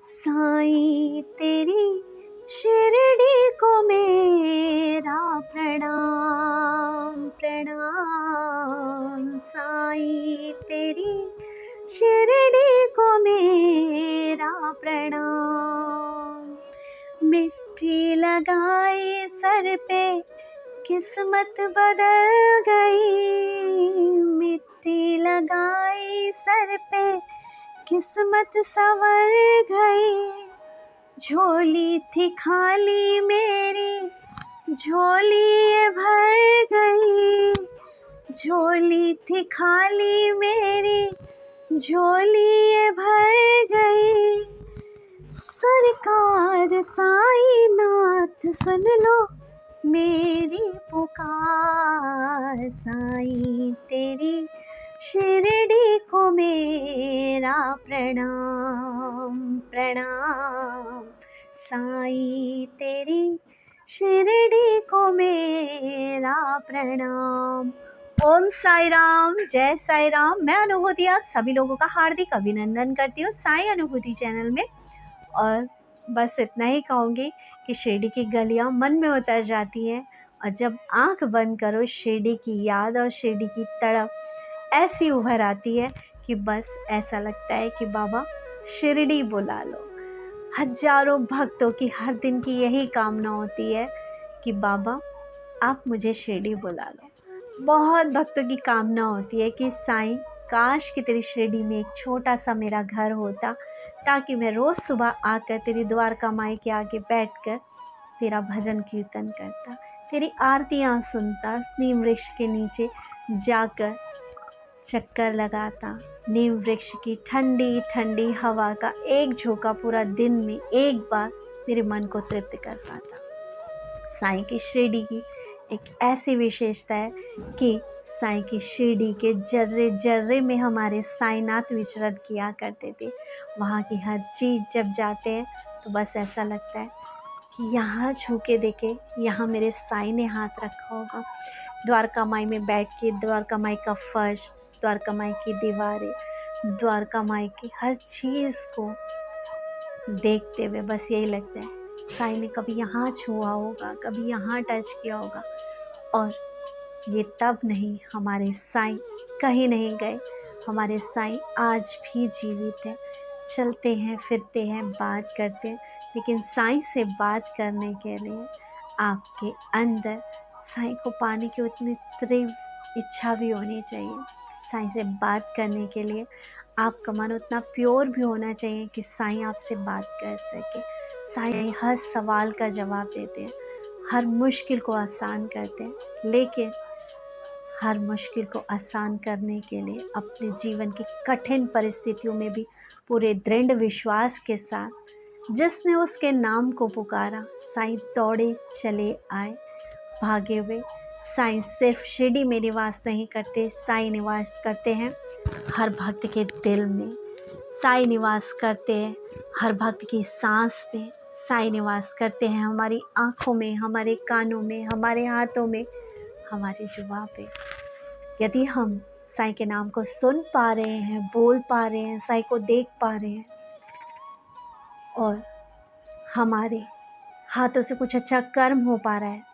साईं तेरी शिरडी को मेरा प्रणाम प्रणाम। साईं तेरी शिरडी को मेरा प्रणाम। मिट्टी लगाई सर पे किस्मत बदल गई। मिट्टी लगाई सर पे किस्मत संवर गई। झोली थी खाली मेरी झोली ये भर गई। झोली थी खाली मेरी झोली ये भर गई। सरकार साईं नाथ सुन लो मेरी पुकार। साईं तेरी शिरडी को मेरा प्रणाम प्रणाम। साईं तेरी शिरडी को मेरा प्रणाम। ओम साई राम, जय साई राम। मैं अनुभूति आप सभी लोगों का हार्दिक अभिनंदन करती हूँ साई अनुभूति चैनल में। और बस इतना ही कहूँगी कि शिरडी की गलियाँ मन में उतर जाती हैं और जब आंख बंद करो शिरडी की याद और शिरडी की तड़प ऐसी उभर आती है कि बस ऐसा लगता है कि बाबा शिरडी बुला लो। हजारों भक्तों की हर दिन की यही कामना होती है कि बाबा आप मुझे शिरडी बुला लो। बहुत भक्तों की कामना होती है कि साईं काश कि तेरी शिरडी में एक छोटा सा मेरा घर होता ताकि मैं रोज़ सुबह आकर तेरी द्वारका माई के आगे बैठकर तेरा भजन कीर्तन करता, तेरी आरतियाँ सुनता, नीम वृक्ष के नीचे जाकर चक्कर लगाता, नीम वृक्ष की ठंडी ठंडी हवा का एक झोंका पूरा दिन में एक बार मेरे मन को तृप्त कर पाता। साईं की शिरडी की एक ऐसी विशेषता है कि साईं की शिरडी के जर्रे जर्रे में हमारे साईंनाथ विचरण किया करते थे। वहाँ की हर चीज़ जब जाते हैं तो बस ऐसा लगता है कि यहाँ छू के देखे, यहाँ मेरे साईं ने हाथ रखा होगा। द्वारका माई में बैठ के द्वारका माई का फर्श, द्वारका माई की दीवारें, द्वारका माई की हर चीज़ को देखते हुए बस यही लगता है साईं ने कभी यहाँ छुआ होगा, कभी यहाँ टच किया होगा। और ये तब नहीं, हमारे साईं कहीं नहीं गए, हमारे साईं आज भी जीवित हैं, चलते हैं फिरते हैं बात करते हैं। लेकिन साईं से बात करने के लिए आपके अंदर साईं को पाने की उतनी तीव्र इच्छा भी होनी चाहिए। साईं से बात करने के लिए आपका मन उतना प्योर भी होना चाहिए कि साईं आपसे बात कर सके। साईं हर सवाल का जवाब देते हैं, हर मुश्किल को आसान करते हैं, लेकिन हर मुश्किल को आसान करने के लिए अपने जीवन की कठिन परिस्थितियों में भी पूरे दृढ़ विश्वास के साथ जिसने उसके नाम को पुकारा साईं दौड़े चले आए भागे हुए। साईं सिर्फ शिरडी में निवास नहीं करते, साईं निवास करते हैं हर भक्त के दिल में। साईं निवास करते हैं हर भक्त की सांस में। साईं निवास करते हैं हमारी आँखों में, हमारे कानों में, हमारे हाथों में, हमारी जुबान पे। यदि हम साईं के नाम को सुन पा रहे हैं, बोल पा रहे हैं, साईं को देख पा रहे हैं और हमारे हाथों से कुछ अच्छा कर्म हो पा रहा है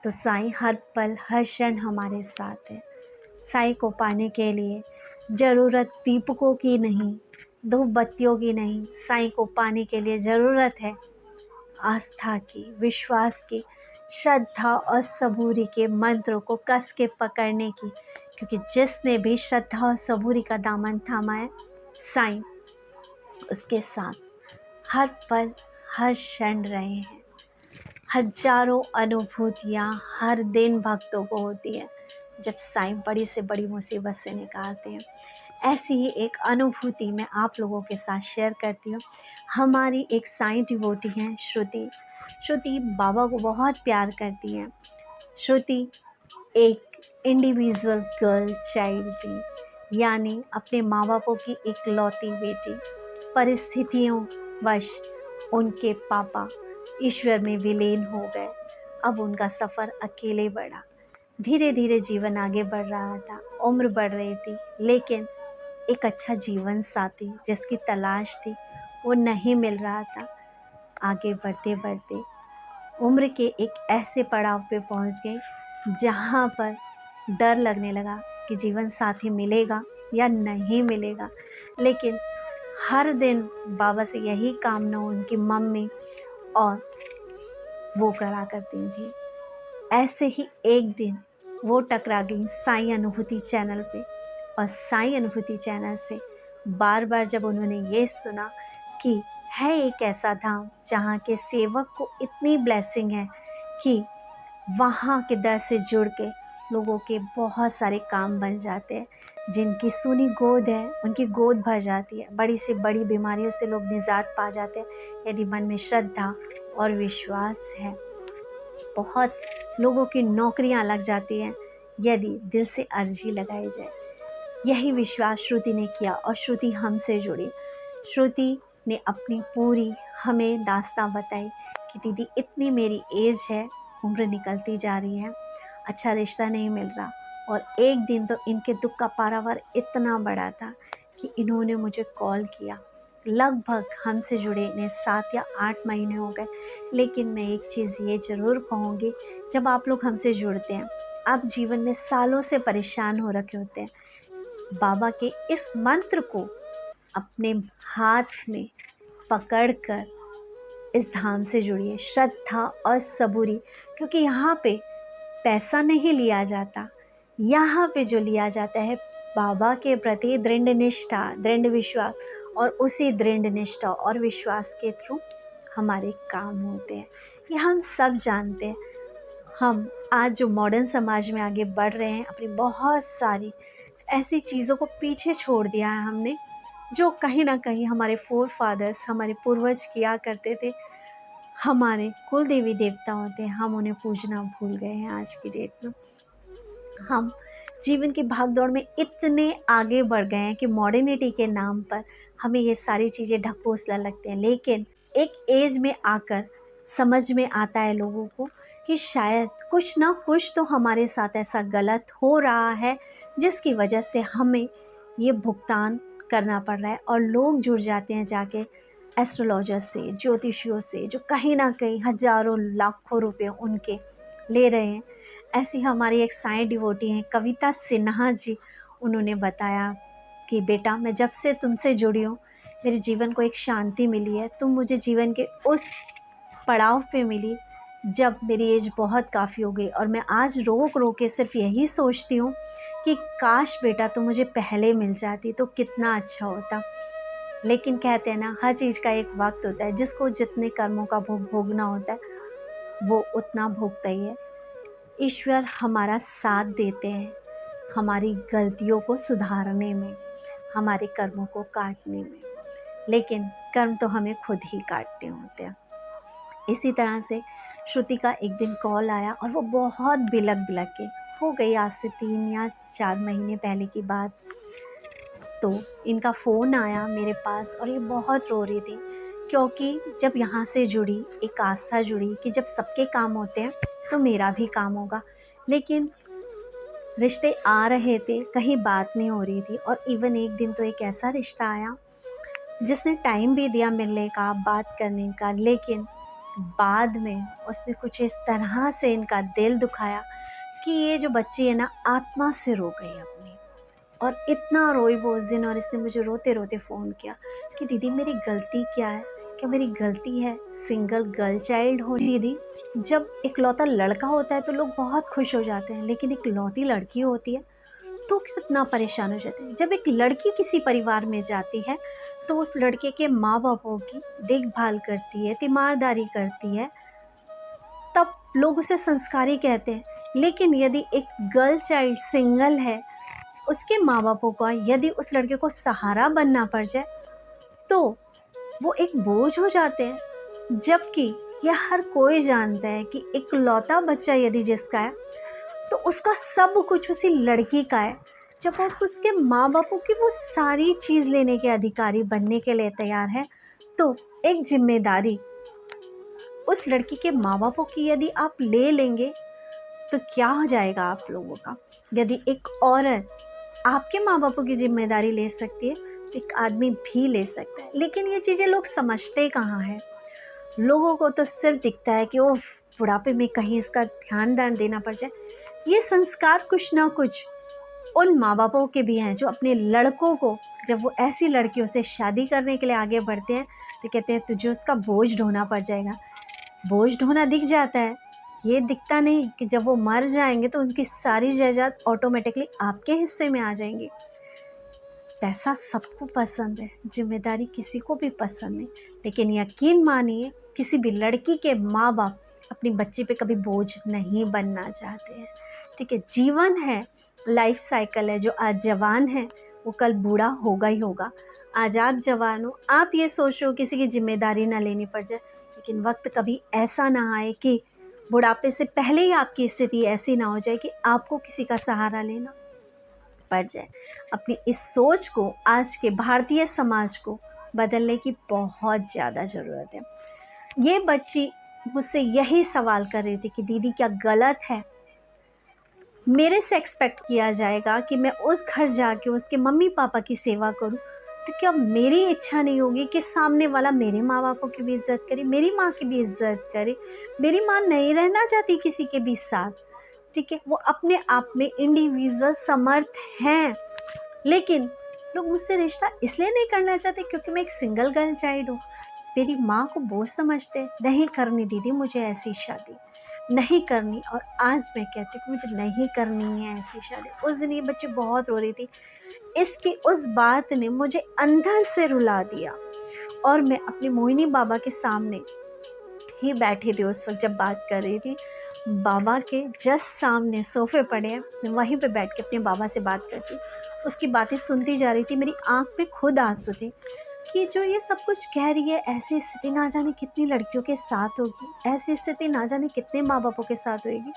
तो साईं हर पल हर क्षण हमारे साथ है। साईं को पाने के लिए ज़रूरत दीपकों की नहीं, धूप बत्तियों की नहीं, साईं को पाने के लिए ज़रूरत है आस्था की, विश्वास की, श्रद्धा और सबूरी के मंत्रों को कस के पकड़ने की। क्योंकि जिसने भी श्रद्धा और सबूरी का दामन थामा है साईं उसके साथ हर पल हर क्षण रहे हैं। हजारों अनुभूतियाँ हर दिन भक्तों को होती हैं जब साईं बड़ी से बड़ी मुसीबत से निकालते हैं। ऐसी ही एक अनुभूति मैं आप लोगों के साथ शेयर करती हूँ। हमारी एक साईं डिवोटी हैं श्रुति। श्रुति बाबा को बहुत प्यार करती हैं। श्रुति एक इंडिविजुअल गर्ल चाइल्ड थी, यानी अपने माँ बापों की इकलौती बेटी। परिस्थितियों वश उनके पापा ईश्वर में विलीन हो गए। अब उनका सफ़र अकेले बढ़ा। धीरे धीरे जीवन आगे बढ़ रहा था, उम्र बढ़ रही थी, लेकिन एक अच्छा जीवन साथी जिसकी तलाश थी वो नहीं मिल रहा था। आगे बढ़ते बढ़ते उम्र के एक ऐसे पड़ाव पे पहुंच गए जहाँ पर डर लगने लगा कि जीवन साथी मिलेगा या नहीं मिलेगा। लेकिन हर दिन बाबा से यही कामना उनकी मम्मी और वो करा करती थी। ऐसे ही एक दिन वो टकरा गई साईं अनुभूति चैनल पे, और साईं अनुभूति चैनल से बार बार जब उन्होंने ये सुना कि है एक ऐसा धाम जहाँ के सेवक को इतनी ब्लेसिंग है कि वहाँ के दर से जुड़ के लोगों के बहुत सारे काम बन जाते हैं, जिनकी सूनी गोद है उनकी गोद भर जाती है, बड़ी से बड़ी बीमारियों से लोग निजात पा जाते हैं यदि मन में श्रद्धा और विश्वास है। बहुत लोगों की नौकरियां लग जाती हैं यदि दिल से अर्जी लगाई जाए। यही विश्वास श्रुति ने किया और श्रुति हमसे जुड़ी। श्रुति ने अपनी पूरी हमें दास्तां बताई कि दीदी इतनी मेरी एज है, उम्र निकलती जा रही है, अच्छा रिश्ता नहीं मिल रहा। और एक दिन तो इनके दुख का पारावार इतना बड़ा था कि इन्होंने मुझे कॉल किया। लगभग हमसे जुड़े इन्हें 7 या 8 महीने हो गए। लेकिन मैं एक चीज़ ये ज़रूर कहूँगी, जब आप लोग हमसे जुड़ते हैं, आप जीवन में सालों से परेशान हो रखे होते हैं, बाबा के इस मंत्र को अपने हाथ में पकड़कर इस धाम से जुड़िए, श्रद्धा और सबूरी। क्योंकि यहाँ पे पैसा नहीं लिया जाता, यहाँ पे जो लिया जाता है बाबा के प्रति दृढ़ निष्ठा, दृढ़ विश्वास, और उसी दृढ़ निष्ठा और विश्वास के थ्रू हमारे काम होते हैं। ये हम सब जानते हैं। हम आज जो मॉडर्न समाज में आगे बढ़ रहे हैं, अपनी बहुत सारी ऐसी चीज़ों को पीछे छोड़ दिया है हमने, जो कहीं ना कहीं हमारे फोर फादर्स, हमारे पूर्वज किया करते थे, हमारे कुल देवी देवता होते हैं, हम उन्हें पूजना भूल गए हैं। आज की डेट में हम जीवन की भागदौड़ में इतने आगे बढ़ गए हैं कि मॉडर्निटी के नाम पर हमें ये सारी चीज़ें ढकोसला लगते हैं। लेकिन एक एज में आकर समझ में आता है लोगों को कि शायद कुछ ना कुछ तो हमारे साथ ऐसा गलत हो रहा है जिसकी वजह से हमें ये भुगतान करना पड़ रहा है। और लोग जुड़ जाते हैं जाके एस्ट्रोलॉजर से, ज्योतिषियों से, जो कहीं ना कहीं हजारों लाखों रुपए उनके ले रहे हैं। ऐसी हमारी एक साईं डिवोटी हैं कविता सिन्हा जी, उन्होंने बताया कि बेटा मैं जब से तुमसे जुड़ी हूँ मेरे जीवन को एक शांति मिली है। तुम मुझे जीवन के उस पड़ाव पे मिली जब मेरी एज बहुत काफ़ी हो गई, और मैं आज रोक रोक के सिर्फ यही सोचती हूँ कि काश बेटा तुम मुझे पहले मिल जाती तो कितना अच्छा होता। लेकिन कहते हैं ना, हर चीज़ का एक वक्त होता है, जिसको जितने कर्मों का भोग भोगना होता है वो उतना भोगता ही है। ईश्वर हमारा साथ देते हैं हमारी गलतियों को सुधारने में, हमारे कर्मों को काटने में, लेकिन कर्म तो हमें खुद ही काटने होते हैं। इसी तरह से श्रुति का एक दिन कॉल आया और वो बहुत बिलक बिलक के हो गई। आज से 3 या 4 महीने पहले की बात। तो इनका फ़ोन आया मेरे पास और ये बहुत रो रही थी, क्योंकि जब यहाँ से जुड़ी एक आस्था जुड़ी कि जब सबके काम होते हैं तो मेरा भी काम होगा। लेकिन रिश्ते आ रहे थे, कहीं बात नहीं हो रही थी। और इवन एक दिन तो एक ऐसा रिश्ता आया जिसने टाइम भी दिया मिलने का, बात करने का, लेकिन बाद में उसने कुछ इस तरह से इनका दिल दुखाया कि ये जो बच्ची है ना, आत्मा से रो गई अपनी। और इतना रोई वो उस दिन, और इसने मुझे रोते रोते फ़ोन किया कि दीदी मेरी गलती क्या है, क्या मेरी गलती है सिंगल गर्ल चाइल्ड हो? दीदी जब इकलौता लड़का होता है तो लोग बहुत खुश हो जाते हैं, लेकिन इकलौती लड़की होती है तो क्यों इतना परेशान हो जाते हैं? जब एक लड़की किसी परिवार में जाती है तो उस लड़के के माँ बापों की देखभाल करती है, तीमारदारी करती है, तब लोग उसे संस्कारी कहते हैं। लेकिन यदि एक गर्ल चाइल्ड सिंगल है, उसके माँ बापों का यदि उस लड़के को सहारा बनना पड़ जाए तो वो एक बोझ हो जाते हैं। जबकि यह हर कोई जानता है कि इकलौता बच्चा यदि जिसका है तो उसका सब कुछ उसी लड़की का है। जब आप उसके माँ बापों की वो सारी चीज़ लेने के अधिकारी बनने के लिए तैयार है, तो एक जिम्मेदारी उस लड़की के माँ बापों की यदि आप ले लेंगे तो क्या हो जाएगा आप लोगों का? यदि एक औरत आपके माँ बापों की जिम्मेदारी ले सकती है एक आदमी भी ले सकता है। लेकिन ये चीज़ें लोग समझते कहाँ हैं। लोगों को तो सिर्फ दिखता है कि वो बुढ़ापे में कहीं इसका ध्यान देना पड़ जाए। ये संस्कार कुछ ना कुछ उन माँ बापों के भी हैं जो अपने लड़कों को, जब वो ऐसी लड़कियों से शादी करने के लिए आगे बढ़ते हैं तो कहते हैं तुझे उसका बोझ ढोना पड़ जाएगा। बोझ ढोना दिख जाता है, ये दिखता नहीं कि जब वो मर जाएंगे तो उनकी सारी जायदाद ऑटोमेटिकली आपके हिस्से में आ जाएंगी। पैसा सबको पसंद है, जिम्मेदारी किसी को भी पसंद नहीं, लेकिन यकीन मानिए किसी भी लड़की के माँ बाप अपनी बच्ची पे कभी बोझ नहीं बनना चाहते हैं। ठीक है, जीवन है, लाइफ साइकिल है। जो आज जवान है वो कल बूढ़ा होगा ही होगा। आज आप जवान हो, आप ये सोच रहे हो किसी की जिम्मेदारी ना लेनी पड़ जाए, लेकिन वक्त कभी ऐसा ना आए कि बुढ़ापे से पहले ही आपकी स्थिति ऐसी ना हो जाए कि आपको किसी का सहारा लेना पड़ जाए। अपनी इस सोच को आज के भारतीय समाज को बदलने की बहुत ज़्यादा ज़रूरत है। ये बच्ची मुझसे यही सवाल कर रही थी कि दीदी क्या गलत है, मेरे से एक्सपेक्ट किया जाएगा कि मैं उस घर जाके उसके मम्मी पापा की सेवा करूं, तो क्या मेरी इच्छा नहीं होगी कि सामने वाला मेरे माँ बापों की भी इज्जत करे, मेरी माँ की भी इज्जत करे। मेरी माँ नहीं रहना चाहती किसी के भी साथ, ठीक है, वो अपने आप में इंडिविजुअल समर्थ हैं, लेकिन लोग मुझसे रिश्ता इसलिए नहीं करना चाहते क्योंकि मैं एक सिंगल गर्ल चाइल्ड हूँ। मेरी माँ को बोझ समझते, नहीं करनी दीदी मुझे ऐसी शादी, नहीं करनी। और आज मैं कहती हूँ कि मुझे नहीं करनी है ऐसी शादी। उस दिन ये बच्ची बहुत रो रही थी, इसकी उस बात ने मुझे अंदर से रुला दिया। और मैं अपने मोहिनी बाबा के सामने ही बैठी थी उस वक्त जब बात कर रही थी। बाबा के जस्ट सामने सोफे पड़े हैं, मैं वहीं पे बैठ के अपने बाबा से बात करती, उसकी बातें सुनती जा रही थी। मेरी आंख में खुद आंसू थे कि जो ये सब कुछ कह रही है, ऐसी स्थिति ना जाने कितनी लड़कियों के साथ होगी, ऐसी स्थिति ना जाने कितने माँ बापों के साथ होगी।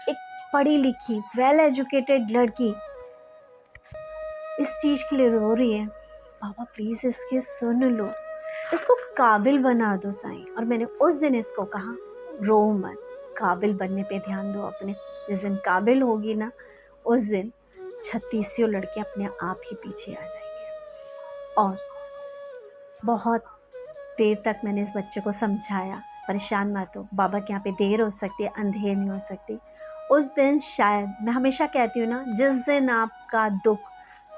एक पढ़ी लिखी वेल एजुकेटेड लड़की इस चीज़ के लिए रो रही है। बाबा प्लीज़ इसकी सुन लो, इसको काबिल बना दो साईं। और मैंने उस दिन इसको कहा रो मत, काबिल बनने पे ध्यान दो अपने। जिस दिन काबिल होगी ना, उस दिन 36 लड़के अपने आप ही पीछे आ जाएंगे। और बहुत देर तक मैंने इस बच्चे को समझाया, परेशान मत हो, बाबा के यहाँ पे देर हो सकती है, अंधेर नहीं हो सकती। उस दिन शायद, मैं हमेशा कहती हूँ ना, जिस दिन आपका दुख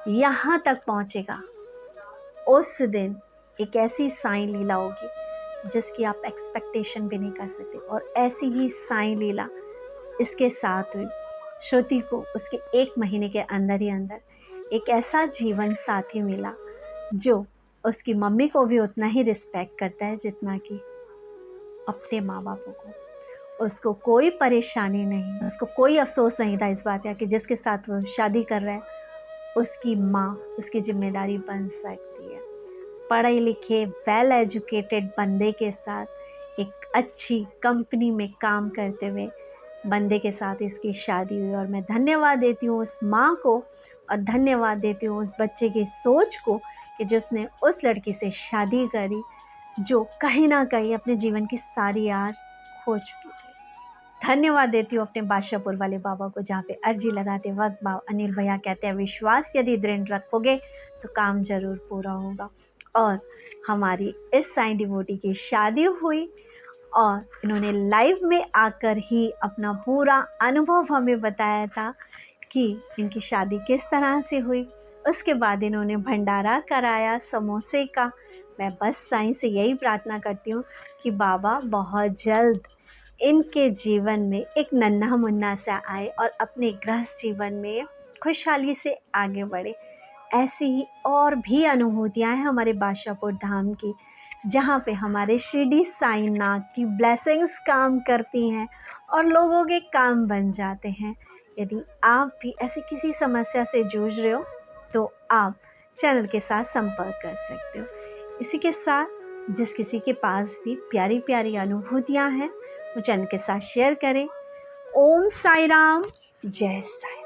यहाँ तक पहुँचेगा, उस दिन एक ऐसी साईं लीला होगी जिसकी आप एक्सपेक्टेशन भी नहीं कर सकते। और ऐसी ही साईं लीला इसके साथ हुई। श्रुति को उसके 1 महीने के अंदर ही अंदर एक ऐसा जीवन साथी मिला जो उसकी मम्मी को भी उतना ही रिस्पेक्ट करता है जितना कि अपने माँ बापों को। उसको कोई परेशानी नहीं, उसको कोई अफसोस नहीं था इस बात का कि जिसके साथ वो शादी कर रहा है उसकी माँ उसकी जिम्मेदारी बन सकती है। पढ़े लिखे वेल एजुकेटेड बंदे के साथ, एक अच्छी कंपनी में काम करते हुए बंदे के साथ इसकी शादी हुई। और मैं धन्यवाद देती हूँ उस माँ को, और धन्यवाद देती हूँ उस बच्चे की सोच को कि जिसने उस लड़की से शादी करी जो कहीं ना कहीं अपने जीवन की सारी आस खो चुकी थी। धन्यवाद देती हूँ अपने बादशाहपुर वाले बाबा को, जहाँ पे अर्जी लगाते वक्त बाबा अनिल भैया कहते हैं विश्वास यदि दृढ़ रखोगे तो काम जरूर पूरा होगा। और हमारी इस साईं डिवोटी की शादी हुई और इन्होंने लाइव में आकर ही अपना पूरा अनुभव हमें बताया था कि इनकी शादी किस तरह से हुई। उसके बाद इन्होंने भंडारा कराया समोसे का। मैं बस साईं से यही प्रार्थना करती हूँ कि बाबा बहुत जल्द इनके जीवन में एक नन्हा मुन्ना सा आए और अपने गृहस्थ जीवन में खुशहाली से आगे बढ़े। ऐसी ही और भी अनुभूतियाँ हैं हमारे बादशाहपुर धाम की, जहाँ पे हमारे शिरडी साईंनाथ की ब्लेसिंग्स काम करती हैं और लोगों के काम बन जाते हैं। यदि आप भी ऐसी किसी समस्या से जूझ रहे हो तो आप चैनल के साथ संपर्क कर सकते हो। इसी के साथ जिस किसी के पास भी प्यारी प्यारी अनुभूतियाँ हैं वो चैनल के साथ शेयर करें। ओम साई राम, जय साई।